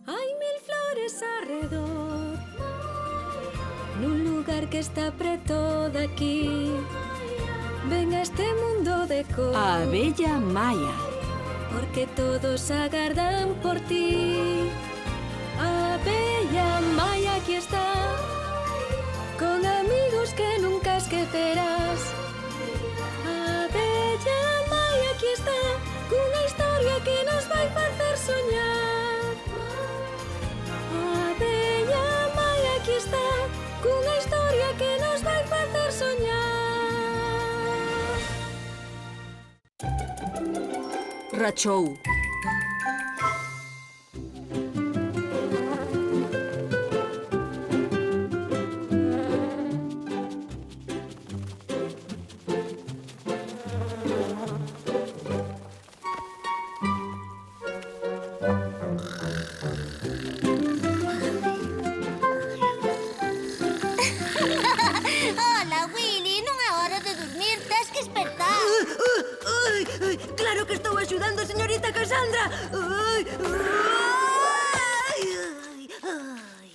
Hai mil flores arredor, nun lugar que está preto daqui. Ven a este mundo de cor, A abella Maya. porque todos agardan por ti. A abella Maya aquí está, con amigos que nunca esquecerás. A abella Maya aquí está, cunha historia que nos vai facer soñar. A abella Maya aquí está, cunha historia que nos vai facer soñar. Rachou. Ola, Willy, non é hora de dormir, tes que despertar. Ai, claro que estou axudando, señorita Cassandra. Ai, ai, ai, ai.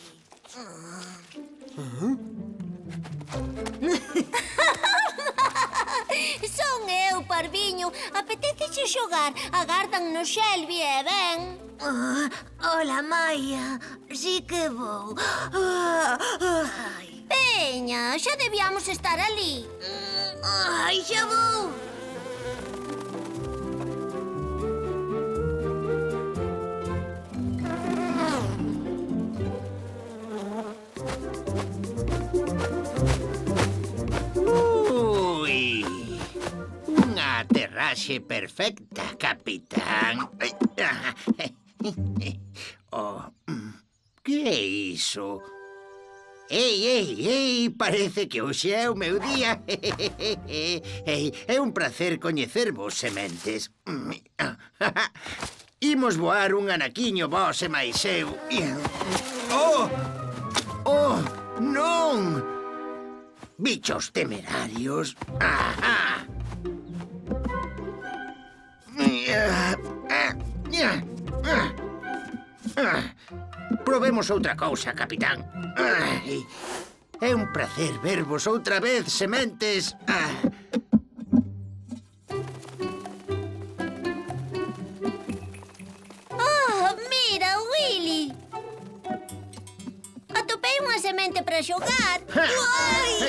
Son eu, parviño. Apetece xogar. Agardan no Shelby, ben? Hola, Maia. Sí que vou. Ai, Veña, xa debíamos estar ali. ai, xa vou. Ui, unha aterraxe perfecta, capitán. Oh, que é iso? Ei, parece que hoxe é o meu día. É un placer coñecervos, sementes. Imos voar un anaquiño vos e máis eu. Oh, non! Bichos temerarios. Ajá. Probemos outra cousa, capitán. Ai, é un placer vervos outra vez, sementes. Oh, mira, Willy. Atopei unha semente para xogar.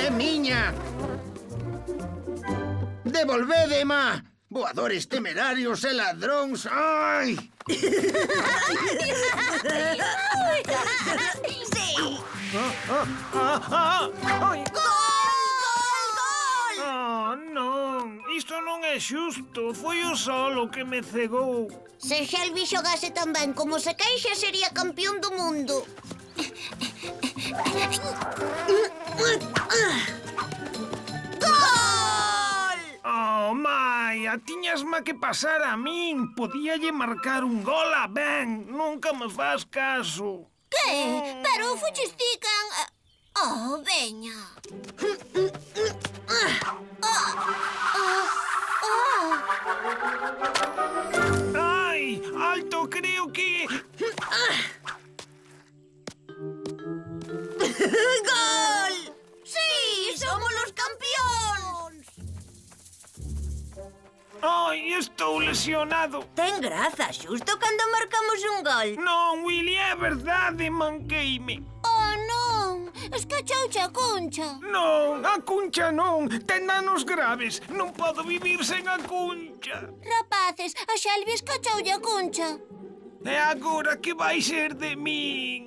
É miña. Devolvédema. Voadores temerarios e ladróns. Ai! Sí. Ai, Gol! oh, non, isto non é xusto. Foi o sol o que me cegou. Se Shelby xogase tan ben como se queixa, sería campeón do mundo. Gol! Oh, Maia, tiñasma que pasar a min. Podíalle marcar un gol a Ben. Nunca me faz caso. Que? Pero fuches ti can... Oh, veña. Ai, alto, creo que... Gol! Sí, somos los campeóns. Ai, estou lesionado. Ten graza, xusto cando marcamos un gol. Non, Willy, é verdade, manqueime. Oh, non. Escachouche a concha. Non, a cuncha non. Ten danos graves. Non podo vivir sen a cuncha. Rapaces, a Shelby escachoulle a concha. E agora que vai ser de min?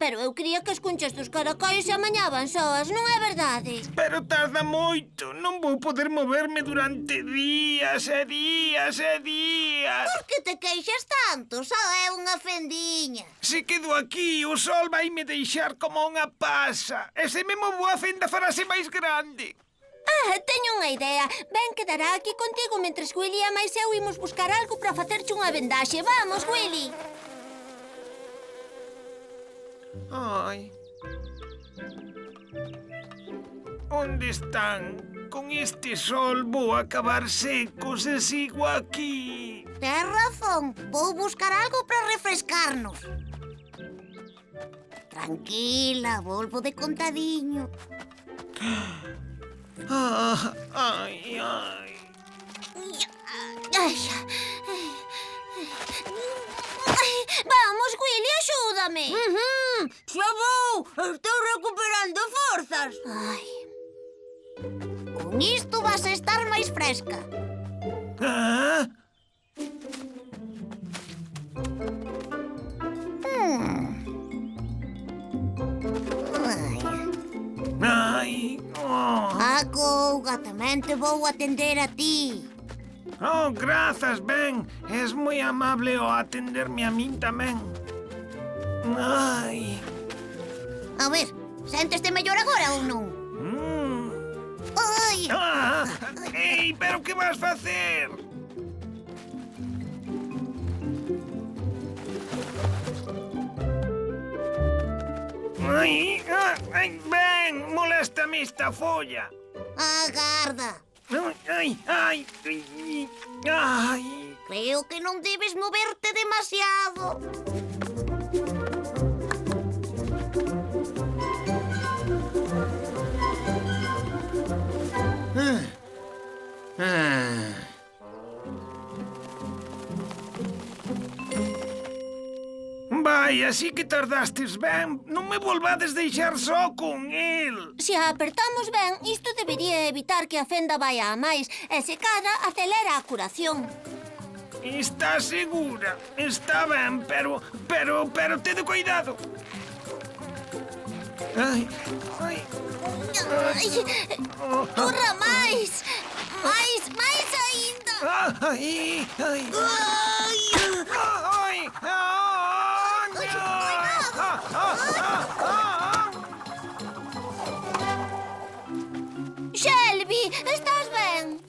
Pero eu cría que as conchas dos caracóis se amañaban soas, non é verdade? Pero tarda moito. Non vou poder moverme durante días e días e días. Por que te queixas tanto? Só é unha fendiña. Se quedo aquí, o sol vai me deixar como unha pasa. E se me movo a fenda farase máis grande. Teño unha idea. Ben quedará aquí contigo mentres Willy e máis eu imos buscar algo para facerche unha vendaxe. Vamos, Willy. Ai. Onde están? Con este sol vou acabar seco se sigo aquí. Tes razón. Vou buscar algo para refrescarnos. Tranquila, volvo de contadiño. Ai, ai. Ai, vamos, Willy, axúdame. Xa vou! Estou recuperando forzas. Ai. Con isto vas a estar máis fresca. Ah? Ai, oh. Couga, tamén te vou atender a ti. Oh, grazas, Ben. Es moi amable ao atenderme a min tamén. Ai. A ver, sénteste mellor agora ou non? Ai, Ah, ei, pero que vas facer? Ai, ai, Ben, moléstame esta folla. agarda. Ai, ai, ai, ai. Creo que non debes moverte demasiado. Ah, Vai, así que tardastes ben. Non me volvades deixar só con el. Se a apertamos ben, isto debería evitar que a fenda vaia a máis e se cadra acelera a curación. Está segura? Está ben, pero tede cuidado. Ai, ai. Ai, turra máis! Máis aínda! Ai, ai. Ai! Ai, Shelby, estás ben?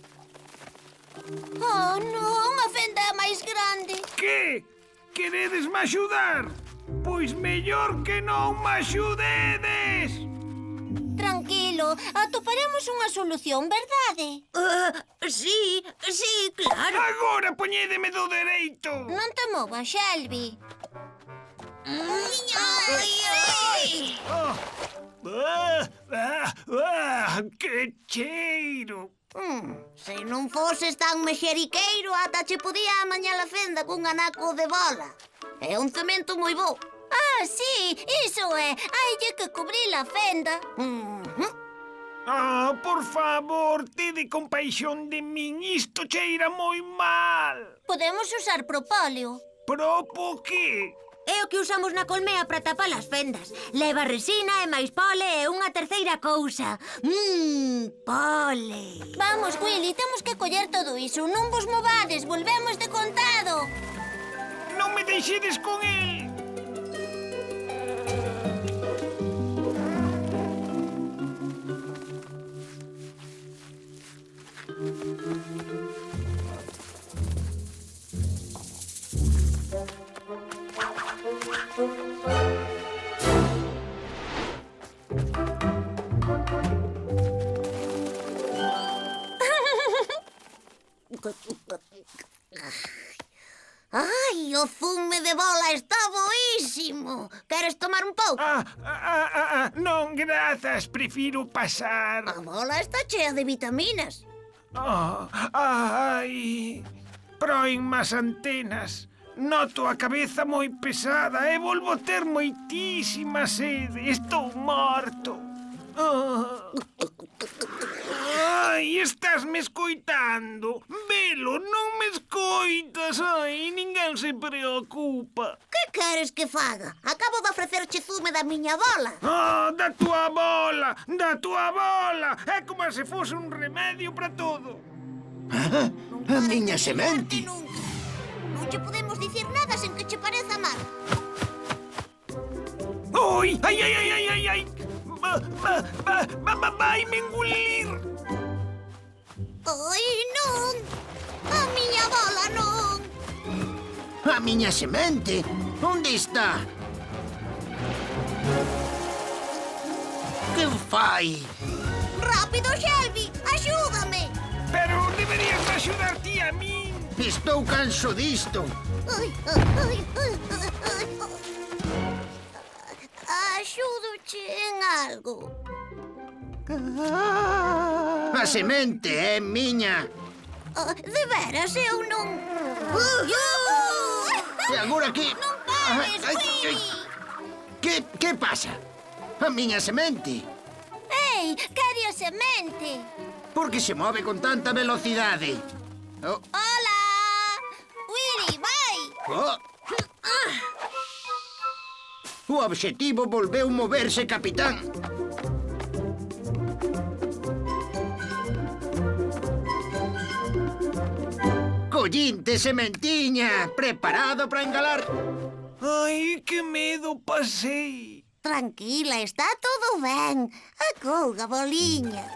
Oh, non, a fenda é máis grande. Que? Queredesme axudar? Pois mellor que non me axudedes. Tranquilo, atoparemos unha solución, verdade? Sí, claro. Agora poñédeme do dereito. Non te movas, Shelby. Oh. Que cheiro. Se non foses tan mexeriqueiro, ata che podía amañar a fenda cun anaco de bola. É un cemento moi bo. Ah, sí, iso é. Haille que cubrir a fenda. Ah, por favor, tede compaixón de min. Isto cheira moi mal. Podemos usar propóleo. Propo que? É o que usamos na colmea para tapar as fendas. Leva resina e máis pole e unha terceira cousa. Pole. Vamos, Willy, temos que coller todo iso. Non vos movades, volvemos de contado. Non me deixedes con el. Ai, o zume de bola está boísimo. Queres tomar un pouco? Non, grazas, prefiro pasar. A bola está chea de vitaminas. Ai, proen más antenas. Noto a cabeza moi pesada e volvo ter moitísima sede. Estou morto. Ai, estás me escoitando? Velo, non me escoitas. Ai, ninguén se preocupa. Que queres que faga? Acabo de ofrecerche zume da miña bola. Da tua bola, da tua bola. É como se fose un remedio para todo. a miña semente. Nunca. Non che podemos dicir nada sen que che pareza mal. Oi, ai, ai, ai, ai, ai, ai. Vai me engulir. Ai, non. A miña bola non. A miña semente. Onde está? Que fai? Rápido, Shelby, axúdame. Pero deberías axudar ti a min. Estou canso disto. Ai, ai, ai, ai, ai. Pensache en algo? A semente é miña. De veras, eu non... E agora aquí... Non pares, Willy! Que pasa? A miña semente. Ei, quere a semente? Por que se move con tanta velocidade? Oh, Hola! Willy, vai! oh. O obxectivo volveu moverse, capitán. Collinte, sementiña, preparado para engalar. Ai, que medo pasei. Tranquila, está todo ben. Acolga, boliña.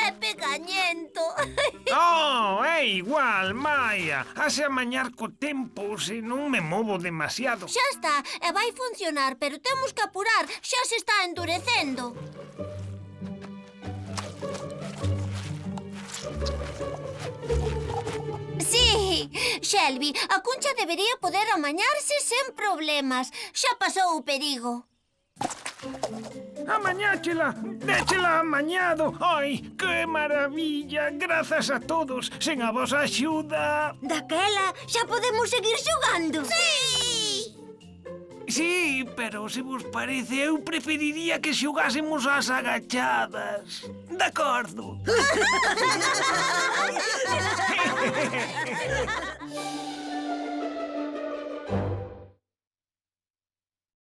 É pegañento. Oh, é igual, Maia. Hase amañar co tempo se non me movo demasiado. Xa está, e vai funcionar, pero temos que apurar. Xa se está endurecendo. Sí, Shelby, a cuncha debería poder amañarse sen problemas. Xa pasou o perigo. Amañáchela, déchela amañado. Ai, que maravilla. Grazas a todos. Sen a vosa axuda. Daquela, xa podemos seguir xogando. Sí, pero se vos parece, eu preferiría que xogásemos ás agachadas. De acordo.